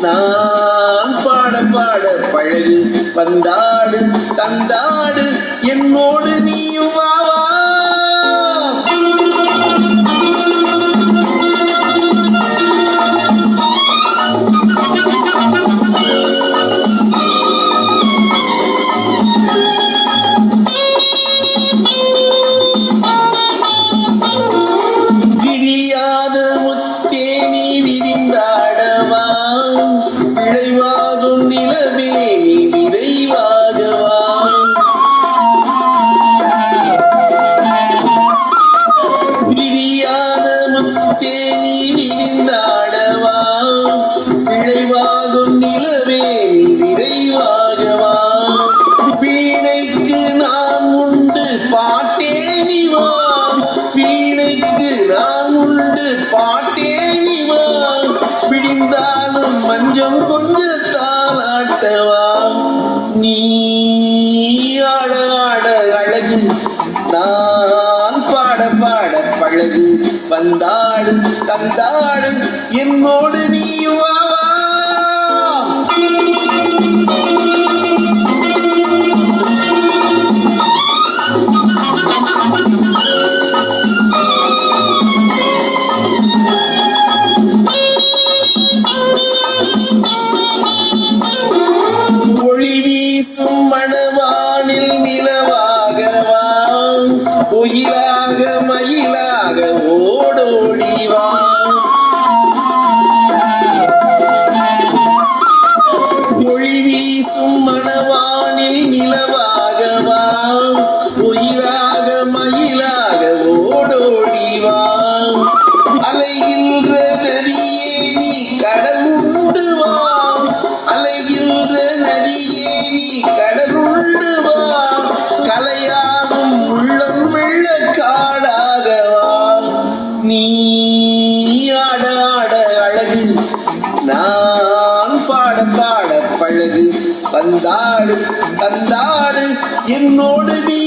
நான் பாட பாட பழகு வந்தாடு தந்தாடு என்னோடு நீயும் வாவா. விரியாத முத்தே நீ விரிந்தாடவா, விளைவாகும் நிலவே நீ விரைவாகவா. விரியாத முத்தே நீ விரிந்தாடவா, விளைவாகும் நிலவே நீ விரைவாகவா. வீணைக்கு நான் உண்டு பாட்டே நிவா, வீணைக்கு நான் உண்டு பாட்டே நிவா. பிடிந்தாலும் மஞ்சம் கொஞ்ச தாளாட்டவா. நீ ஆட ஆட அழகு நான் பாட பாட பழகு வந்தாடு தந்தாடு என்னோடு நீ வாவா. ஒளி வீசும் மணவானில் நிலவாகவா, ஒயிலாக மயிலாக ஓடோடிவா. ஒளி வீசும் மணவானில் நிலவாகவா, ஒயிலாக மயிலாக ஓடோடிவா. அலைகின்ற நதியே நீ கடல் உண்டு வா, அலைகின்ற நதியே நீ கடல் உண்டு வா. கலையாகும் உள்ளம் வெள்ள காடாகவா. நீ ஆட ஆட அழகு நான் பாட பாட பழகு வந்தாடு தந்தாடு என்னோடு நீ